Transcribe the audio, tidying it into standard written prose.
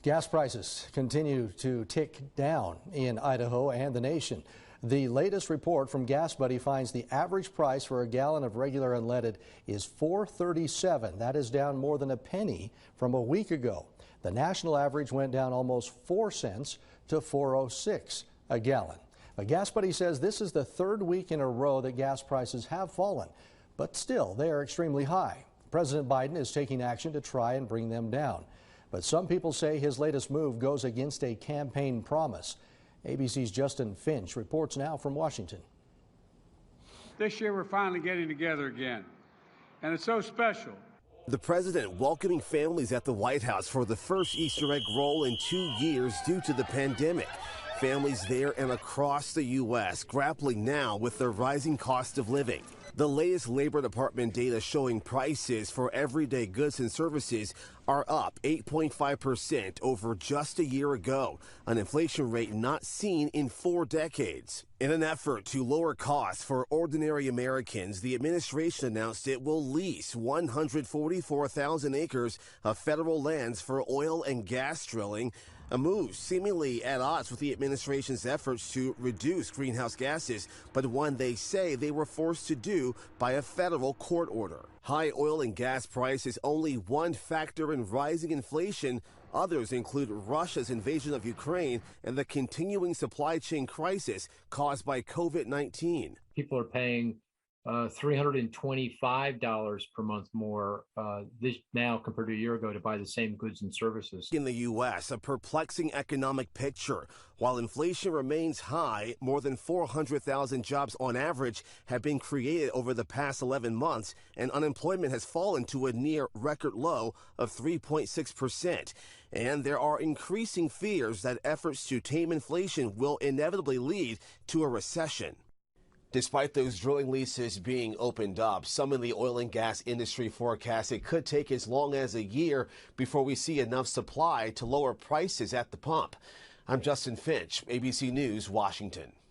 Gas prices continue to tick down in Idaho and the nation. The latest report from Gas Buddy finds the average price for a gallon of regular unleaded is $4.37. That is down more than a penny from a week ago. The national average went down almost 4 cents to $4.06 a gallon. But Gas Buddy says this is the third week in a row that gas prices have fallen, but still they are extremely high. President Biden is taking action to try and bring them down. But some people say his latest move goes against a campaign promise. ABC's Justin Finch reports now from Washington. This year we're finally getting together again, and it's so special. The president welcoming families at the White House for the first Easter egg roll in 2 years due to the pandemic. Families there and across the U.S. grappling now with the rising cost of living. The latest Labor Department data showing prices for everyday goods and services are up 8.5% over just a year ago, an inflation rate not seen in 4 decades. In an effort to lower costs for ordinary Americans, the administration announced it will lease 144,000 acres of federal lands for oil and gas drilling, a move seemingly at odds with the administration's efforts to reduce greenhouse gases, but one they say they were forced to do by a federal court order. High oil and gas prices only one factor in rising inflation. Others include Russia's invasion of Ukraine and the continuing supply chain crisis caused by COVID-19. People are paying $325 per month more this now compared to a year ago to buy the same goods and services. In the U.S., a perplexing economic picture. While inflation remains high, more than 400,000 jobs on average have been created over the past 11 months, and unemployment has fallen to a near record low of 3.6%. And there are increasing fears that efforts to tame inflation will inevitably lead to a recession. Despite those drilling leases being opened up, some in the oil and gas industry forecast it could take as long as a year before we see enough supply to lower prices at the pump. I'm Justin Finch, ABC News, Washington.